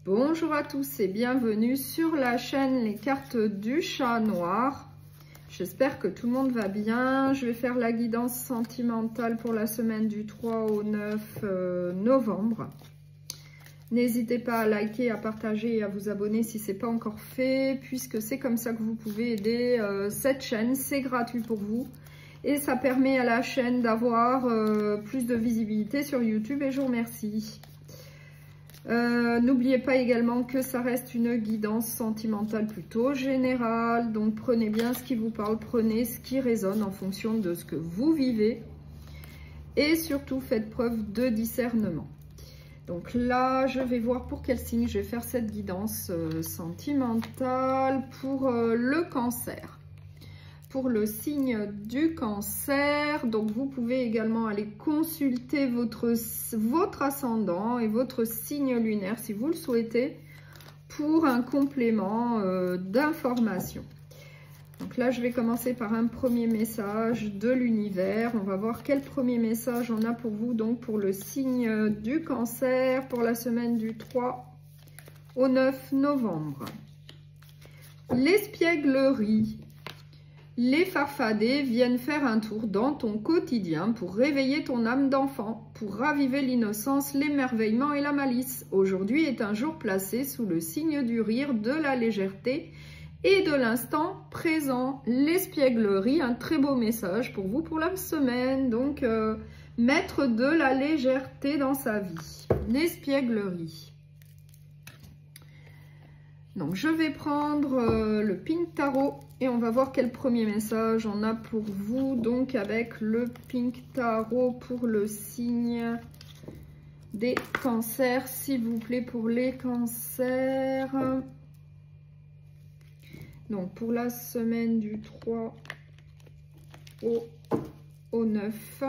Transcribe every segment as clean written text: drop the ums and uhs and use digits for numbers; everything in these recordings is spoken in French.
Bonjour à tous et bienvenue sur la chaîne Les Cartes du Chat Noir. J'espère que tout le monde va bien. Je vais faire la guidance sentimentale pour la semaine du 3 au 9 novembre. N'hésitez pas à liker, à partager et à vous abonner si ce n'est pas encore fait, puisque c'est comme ça que vous pouvez aider cette chaîne. C'est gratuit pour vous et ça permet à la chaîne d'avoir plus de visibilité sur YouTube et je vous remercie. N'oubliez pas également que ça reste une guidance sentimentale plutôt générale, donc prenez bien ce qui vous parle, prenez ce qui résonne en fonction de ce que vous vivez et surtout faites preuve de discernement. Donc là, je vais voir pour quel signe je vais faire cette guidance sentimentale pour le cancer. Pour le signe du cancer, donc vous pouvez également aller consulter votre ascendant et votre signe lunaire si vous le souhaitez pour un complément d'information. Donc là, je vais commencer par un premier message de l'univers. On va voir quel premier message on a pour vous, donc pour le signe du cancer, pour la semaine du 3 au 9 novembre. L'espièglerie. Les farfadets viennent faire un tour dans ton quotidien pour réveiller ton âme d'enfant, pour raviver l'innocence, l'émerveillement et la malice. Aujourd'hui est un jour placé sous le signe du rire, de la légèreté et de l'instant présent. L'espièglerie, un très beau message pour vous pour la semaine. Donc, mettre de la légèreté dans sa vie. L'espièglerie. Donc, je vais prendre le Pink Tarot et on va voir quel premier message on a pour vous. Donc, avec le Pink Tarot pour le signe des cancers, s'il vous plaît, pour les cancers. Donc, pour la semaine du 3 au 9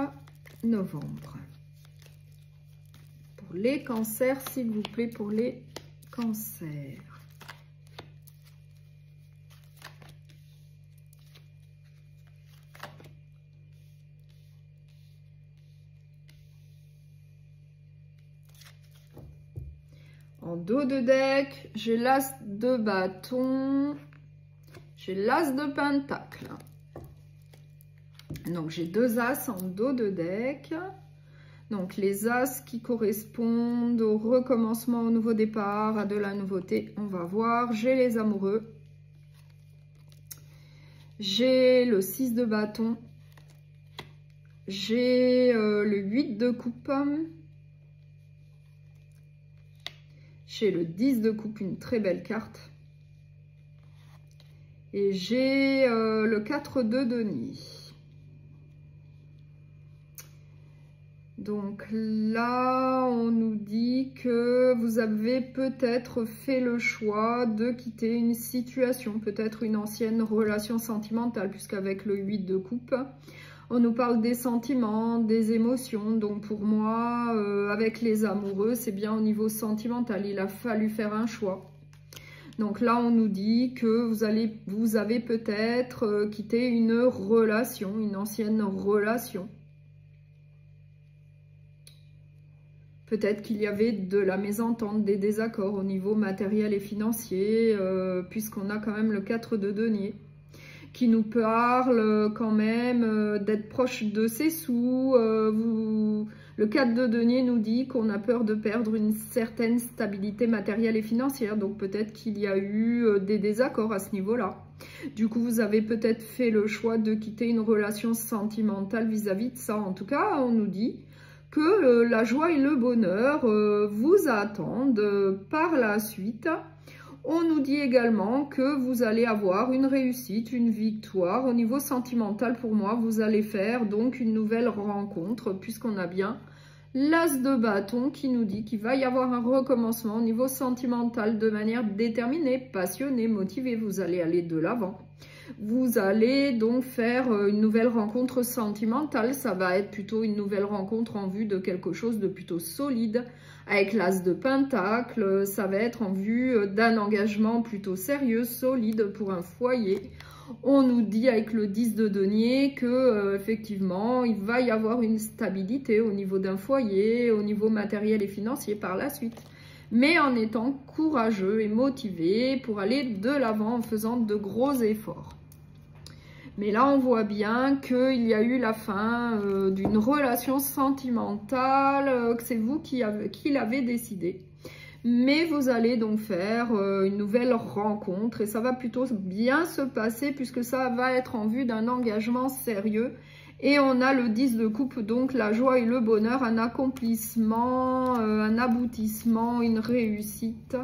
novembre. Pour les cancers, s'il vous plaît, pour les cancers. En dos de deck, j'ai l'as de bâton, j'ai l'as de pentacle. Donc, j'ai deux as en dos de deck. Donc, les as qui correspondent au recommencement, au nouveau départ, à de la nouveauté. On va voir. J'ai les amoureux. J'ai le 6 de bâton. J'ai le 8 de coupe. J'ai le 10 de coupe, une très belle carte. Et j'ai le 4 de denier. Donc là, on nous dit que vous avez peut-être fait le choix de quitter une situation, peut-être une ancienne relation sentimentale, puisqu'avec le 8 de coupe, on nous parle des sentiments, des émotions. Donc pour moi, avec les amoureux, c'est bien au niveau sentimental. Il a fallu faire un choix. Donc là, on nous dit que vous avez peut-être quitté une relation, une ancienne relation. Peut-être qu'il y avait de la mésentente, des désaccords au niveau matériel et financier, puisqu'on a quand même le 4 de denier, qui nous parle quand même d'être proche de ses sous. Le 4 de denier nous dit qu'on a peur de perdre une certaine stabilité matérielle et financière. Donc peut-être qu'il y a eu des désaccords à ce niveau-là. Du coup, vous avez peut-être fait le choix de quitter une relation sentimentale vis-à-vis de ça. En tout cas, on nous dit que la joie et le bonheur vous attendent par la suite. On nous dit également que vous allez avoir une réussite, une victoire. Au niveau sentimental, pour moi, vous allez faire donc une nouvelle rencontre, puisqu'on a bien l'as de bâton qui nous dit qu'il va y avoir un recommencement au niveau sentimental de manière déterminée, passionnée, motivée. Vous allez aller de l'avant. Vous allez donc faire une nouvelle rencontre sentimentale. Ça va être plutôt une nouvelle rencontre en vue de quelque chose de plutôt solide. Avec l'as de pentacle, ça va être en vue d'un engagement plutôt sérieux, solide pour un foyer. On nous dit avec le 10 de denier que effectivement, il va y avoir une stabilité au niveau d'un foyer, au niveau matériel et financier par la suite. mais en étant courageux et motivé pour aller de l'avant en faisant de gros efforts. Mais là, on voit bien qu'il y a eu la fin d'une relation sentimentale, que c'est vous qui l'avez décidé. Mais vous allez donc faire une nouvelle rencontre et ça va plutôt bien se passer puisque ça va être en vue d'un engagement sérieux. Et on a le 10 de coupe, donc la joie et le bonheur, un accomplissement, un aboutissement, une réussite,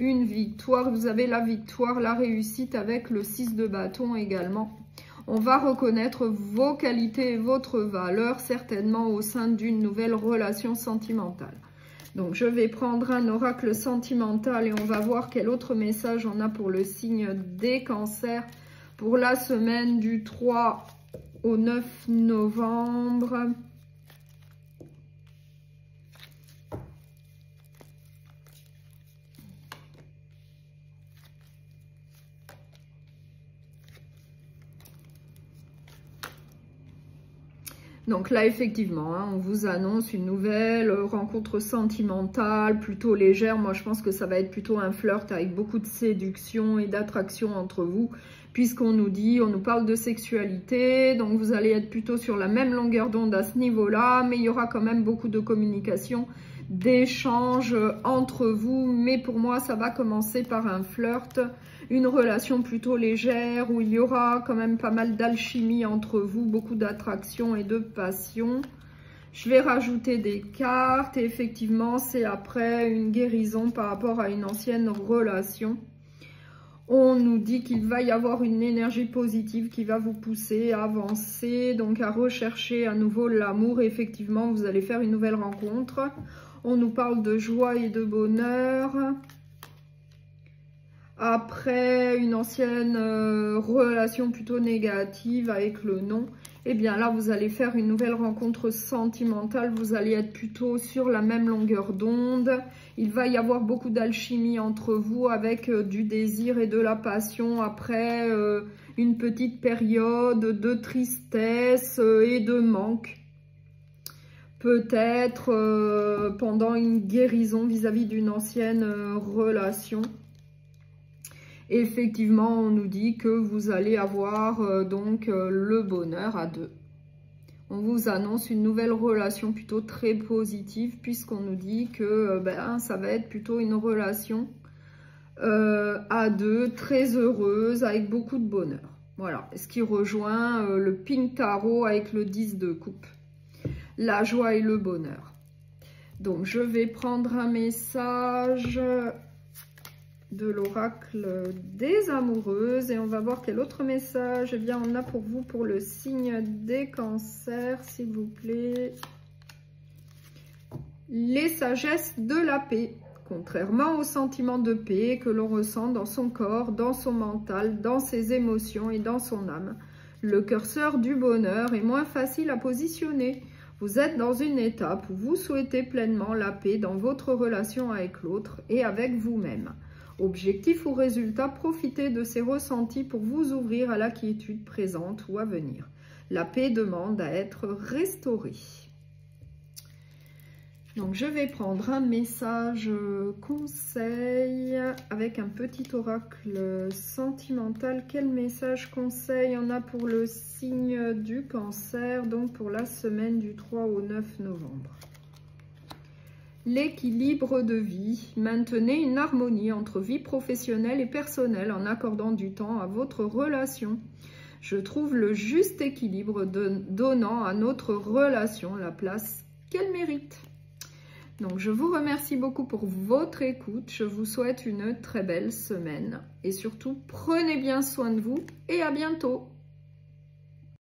une victoire. Vous avez la victoire, la réussite avec le 6 de bâton également. On va reconnaître vos qualités et votre valeur certainement au sein d'une nouvelle relation sentimentale. Donc je vais prendre un oracle sentimental et on va voir quel autre message on a pour le signe des cancers pour la semaine du 3 au 9 novembre. Donc là, effectivement, hein, on vous annonce une nouvelle rencontre sentimentale, plutôt légère. Moi, je pense que ça va être plutôt un flirt avec beaucoup de séduction et d'attraction entre vous, puisqu'on nous dit, on nous parle de sexualité. Donc, vous allez être plutôt sur la même longueur d'onde à ce niveau-là, mais il y aura quand même beaucoup de communication, d'échanges entre vous. Mais pour moi, ça va commencer par un flirt, une relation plutôt légère où il y aura quand même pas mal d'alchimie entre vous, beaucoup d'attraction et de passion. Je vais rajouter des cartes et effectivement c'est après une guérison par rapport à une ancienne relation. On nous dit qu'il va y avoir une énergie positive qui va vous pousser à avancer, donc à rechercher à nouveau l'amour. Effectivement, vous allez faire une nouvelle rencontre. On nous parle de joie et de bonheur. Après une ancienne relation plutôt négative avec le non, et bien là vous allez faire une nouvelle rencontre sentimentale, vous allez être plutôt sur la même longueur d'onde. Il va y avoir beaucoup d'alchimie entre vous avec du désir et de la passion après une petite période de tristesse et de manque. Peut-être pendant une guérison vis-à-vis d'une ancienne relation. Effectivement, on nous dit que vous allez avoir donc le bonheur à deux. On vous annonce une nouvelle relation plutôt très positive puisqu'on nous dit que ça va être plutôt une relation à deux, très heureuse, avec beaucoup de bonheur. Voilà, ce qui rejoint le Pink Tarot avec le 10 de coupe. La joie et le bonheur. Donc, je vais prendre un message de l'oracle des amoureuses et on va voir quel autre message eh bien on a pour vous pour le signe des cancers, s'il vous plaît. Les sagesses de la paix. Contrairement au sentiment de paix que l'on ressent dans son corps, dans son mental, dans ses émotions et dans son âme, le curseur du bonheur est moins facile à positionner. Vous êtes dans une étape où vous souhaitez pleinement la paix dans votre relation avec l'autre et avec vous-même. Objectif ou résultat, profitez de ces ressentis pour vous ouvrir à la quiétude présente ou à venir. La paix demande à être restaurée. Donc je vais prendre un message conseil avec un petit oracle sentimental. Quel message conseil on a pour le signe du cancer, donc pour la semaine du 3 au 9 novembre. L'équilibre de vie. Maintenez une harmonie entre vie professionnelle et personnelle en accordant du temps à votre relation. Je trouve le juste équilibre donnant à notre relation la place qu'elle mérite. Donc je vous remercie beaucoup pour votre écoute. Je vous souhaite une très belle semaine. Et surtout, prenez bien soin de vous et à bientôt.